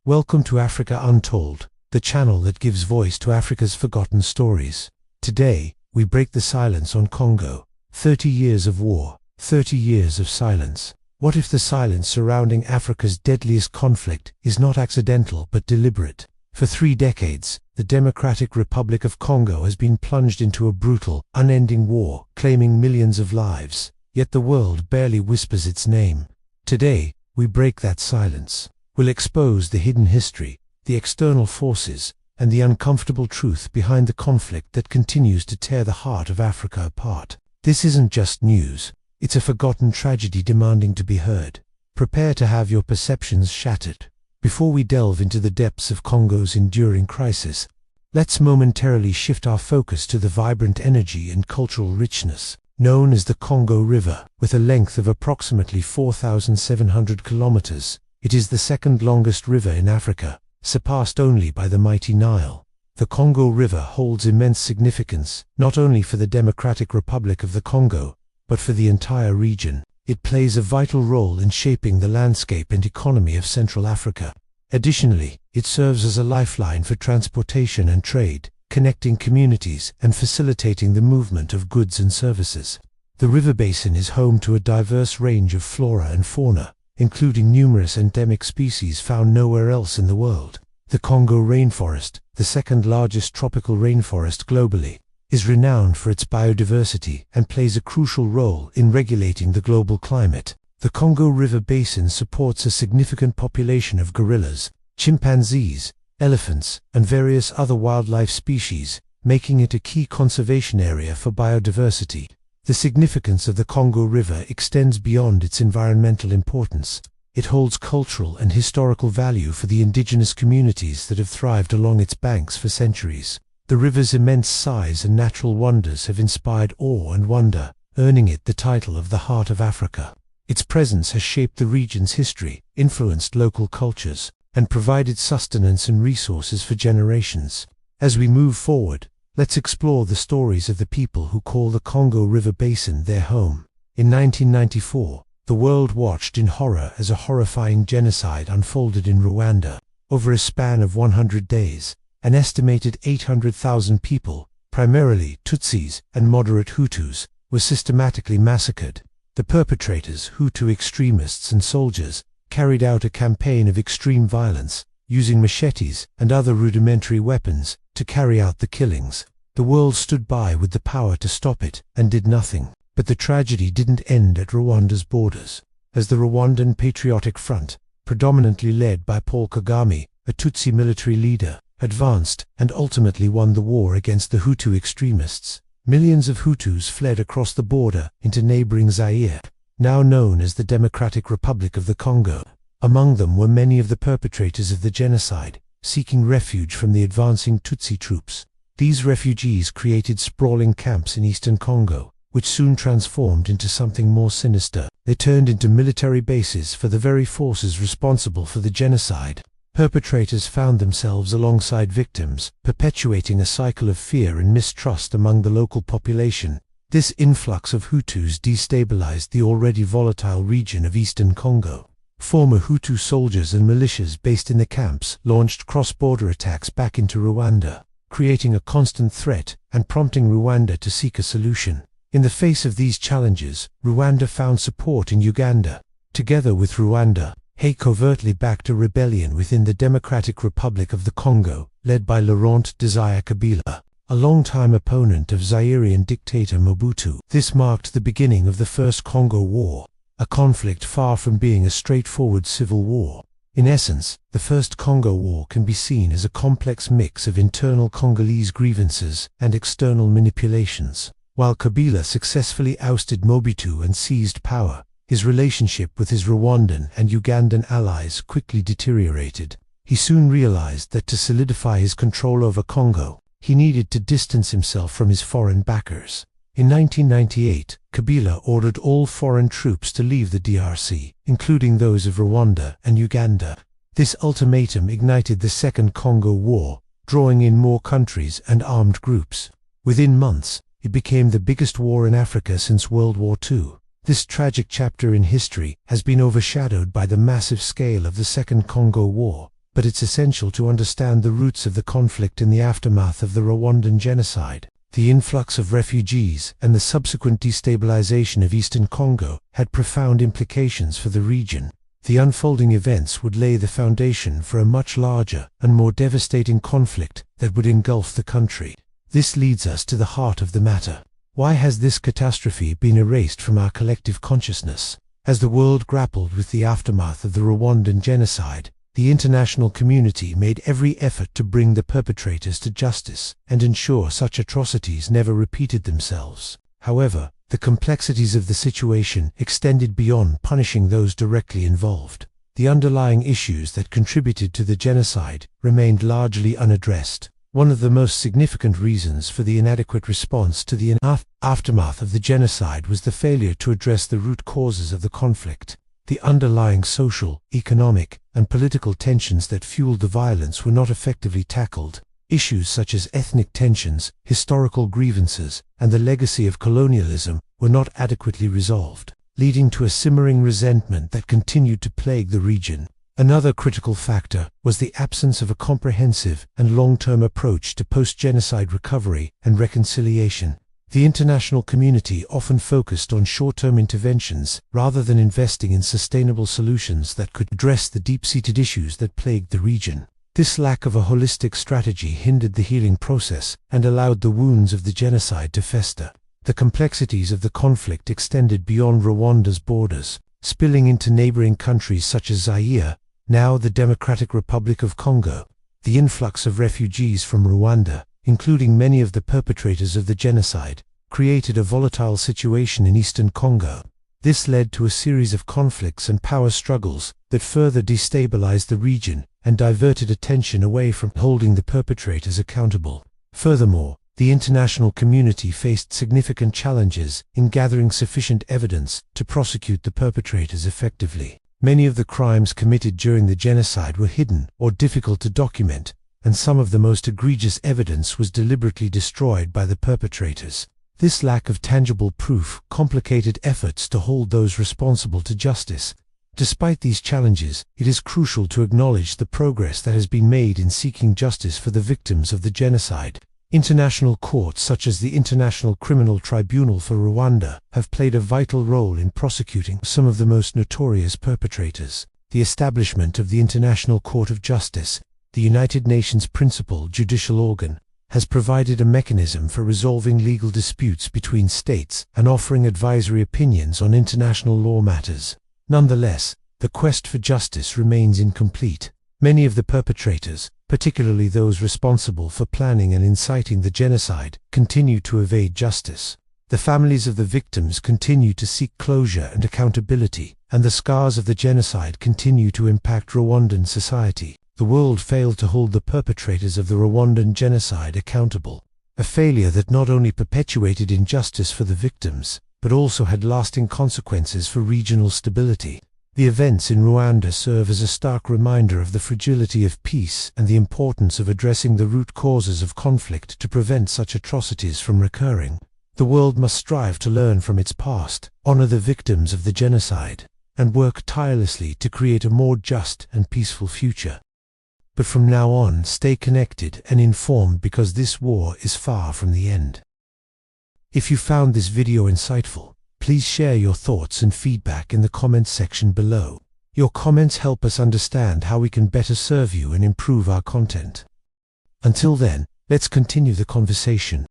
Welcome to Africa Untold, the channel that gives voice to Africa's forgotten stories. Today, we break the silence on Congo. 30 years of war, 30 years of silence. What if the silence surrounding Africa's deadliest conflict is not accidental but deliberate? For 3 decades, the Democratic Republic of Congo has been plunged into a brutal, unending war, claiming millions of lives. Yet the world barely whispers its name. Today, we break that silence. We'll expose the hidden history, the external forces, and the uncomfortable truth behind the conflict that continues to tear the heart of Africa apart. This isn't just news. It's a forgotten tragedy demanding to be heard. Prepare to have your perceptions shattered. Before we delve into the depths of Congo's enduring crisis, let's momentarily shift our focus to the vibrant energy and cultural richness known as the Congo River. With a length of approximately 4,700 kilometers, it is the second longest river in Africa, surpassed only by the mighty Nile. The Congo River holds immense significance, not only for the Democratic Republic of the Congo, but for the entire region. It plays a vital role in shaping the landscape and economy of Central Africa. Additionally, it serves as a lifeline for transportation and trade, connecting communities and facilitating the movement of goods and services. The river basin is home to a diverse range of flora and fauna, including numerous endemic species found nowhere else in the world. The Congo rainforest, the second largest tropical rainforest globally, is renowned for its biodiversity and plays a crucial role in regulating the global climate. The Congo River Basin supports a significant population of gorillas, chimpanzees, elephants, and various other wildlife species, making it a key conservation area for biodiversity. The significance of the Congo River extends beyond its environmental importance. It holds cultural and historical value for the indigenous communities that have thrived along its banks for centuries. The river's immense size and natural wonders have inspired awe and wonder, earning it the title of the Heart of Africa. Its presence has shaped the region's history, influenced local cultures, and provided sustenance and resources for generations. As we move forward, let's explore the stories of the people who call the Congo River Basin their home. In 1994, the world watched in horror as a horrifying genocide unfolded in Rwanda. Over a span of 100 days, an estimated 800,000 people, primarily Tutsis and moderate Hutus, were systematically massacred. The perpetrators, Hutu extremists and soldiers, carried out a campaign of extreme violence, using machetes and other rudimentary weapons to carry out the killings. The world stood by with the power to stop it and did nothing. But the tragedy didn't end at Rwanda's borders. As the Rwandan Patriotic Front, predominantly led by Paul Kagame, a Tutsi military leader, advanced and ultimately won the war against the Hutu extremists, millions of Hutus fled across the border into neighboring Zaire, now known as the Democratic Republic of the Congo. Among them were many of the perpetrators of the genocide, seeking refuge from the advancing Tutsi troops. These refugees created sprawling camps in eastern Congo, which soon transformed into something more sinister. They turned into military bases for the very forces responsible for the genocide. Perpetrators found themselves alongside victims, perpetuating a cycle of fear and mistrust among the local population. This influx of Hutus destabilized the already volatile region of eastern Congo. Former Hutu soldiers and militias based in the camps launched cross-border attacks back into Rwanda, creating a constant threat and prompting Rwanda to seek a solution. In the face of these challenges, Rwanda found support in Uganda. Together with Rwanda, Haye covertly backed a rebellion within the Democratic Republic of the Congo, led by Laurent Desire Kabila, a longtime opponent of Zairean dictator Mobutu. This marked the beginning of the First Congo War, a conflict far from being a straightforward civil war. In essence, the First Congo War can be seen as a complex mix of internal Congolese grievances and external manipulations. While Kabila successfully ousted Mobutu and seized power, his relationship with his Rwandan and Ugandan allies quickly deteriorated. He soon realized that to solidify his control over Congo, he needed to distance himself from his foreign backers. In 1998, Kabila ordered all foreign troops to leave the DRC, including those of Rwanda and Uganda. This ultimatum ignited the Second Congo War, drawing in more countries and armed groups. Within months, it became the biggest war in Africa since World War II. This tragic chapter in history has been overshadowed by the massive scale of the Second Congo War, but it's essential to understand the roots of the conflict in the aftermath of the Rwandan genocide. The influx of refugees and the subsequent destabilization of eastern Congo had profound implications for the region. The unfolding events would lay the foundation for a much larger and more devastating conflict that would engulf the country. This leads us to the heart of the matter. Why has this catastrophe been erased from our collective consciousness? As the world grappled with the aftermath of the Rwandan genocide, the international community made every effort to bring the perpetrators to justice and ensure such atrocities never repeated themselves. However, the complexities of the situation extended beyond punishing those directly involved. The underlying issues that contributed to the genocide remained largely unaddressed. One of the most significant reasons for the inadequate response to the aftermath of the genocide was the failure to address the root causes of the conflict. The underlying social, economic, and political tensions that fueled the violence were not effectively tackled. Issues such as ethnic tensions, historical grievances, and the legacy of colonialism were not adequately resolved, leading to a simmering resentment that continued to plague the region. Another critical factor was the absence of a comprehensive and long-term approach to post-genocide recovery and reconciliation. The international community often focused on short-term interventions rather than investing in sustainable solutions that could address the deep-seated issues that plagued the region. This lack of a holistic strategy hindered the healing process and allowed the wounds of the genocide to fester. The complexities of the conflict extended beyond Rwanda's borders, spilling into neighboring countries such as Zaire, now the Democratic Republic of Congo. The influx of refugees from Rwanda, including many of the perpetrators of the genocide, created a volatile situation in eastern Congo. This led to a series of conflicts and power struggles that further destabilized the region and diverted attention away from holding the perpetrators accountable. Furthermore, the international community faced significant challenges in gathering sufficient evidence to prosecute the perpetrators effectively. Many of the crimes committed during the genocide were hidden or difficult to document, and some of the most egregious evidence was deliberately destroyed by the perpetrators. This lack of tangible proof complicated efforts to hold those responsible to justice. Despite these challenges, it is crucial to acknowledge the progress that has been made in seeking justice for the victims of the genocide. International courts such as the International Criminal Tribunal for Rwanda have played a vital role in prosecuting some of the most notorious perpetrators. The establishment of the International Court of Justice, the United Nations principal judicial organ, has provided a mechanism for resolving legal disputes between states and offering advisory opinions on international law matters. Nonetheless, the quest for justice remains incomplete. Many of the perpetrators, particularly those responsible for planning and inciting the genocide, continue to evade justice. The families of the victims continue to seek closure and accountability, and the scars of the genocide continue to impact Rwandan society. The world failed to hold the perpetrators of the Rwandan genocide accountable, a failure that not only perpetuated injustice for the victims, but also had lasting consequences for regional stability. The events in Rwanda serve as a stark reminder of the fragility of peace and the importance of addressing the root causes of conflict to prevent such atrocities from recurring. The world must strive to learn from its past, honor the victims of the genocide, and work tirelessly to create a more just and peaceful future. But from now on, stay connected and informed, because this war is far from the end. If you found this video insightful, please share your thoughts and feedback in the comments section below. Your comments help us understand how we can better serve you and improve our content. Until then, let's continue the conversation.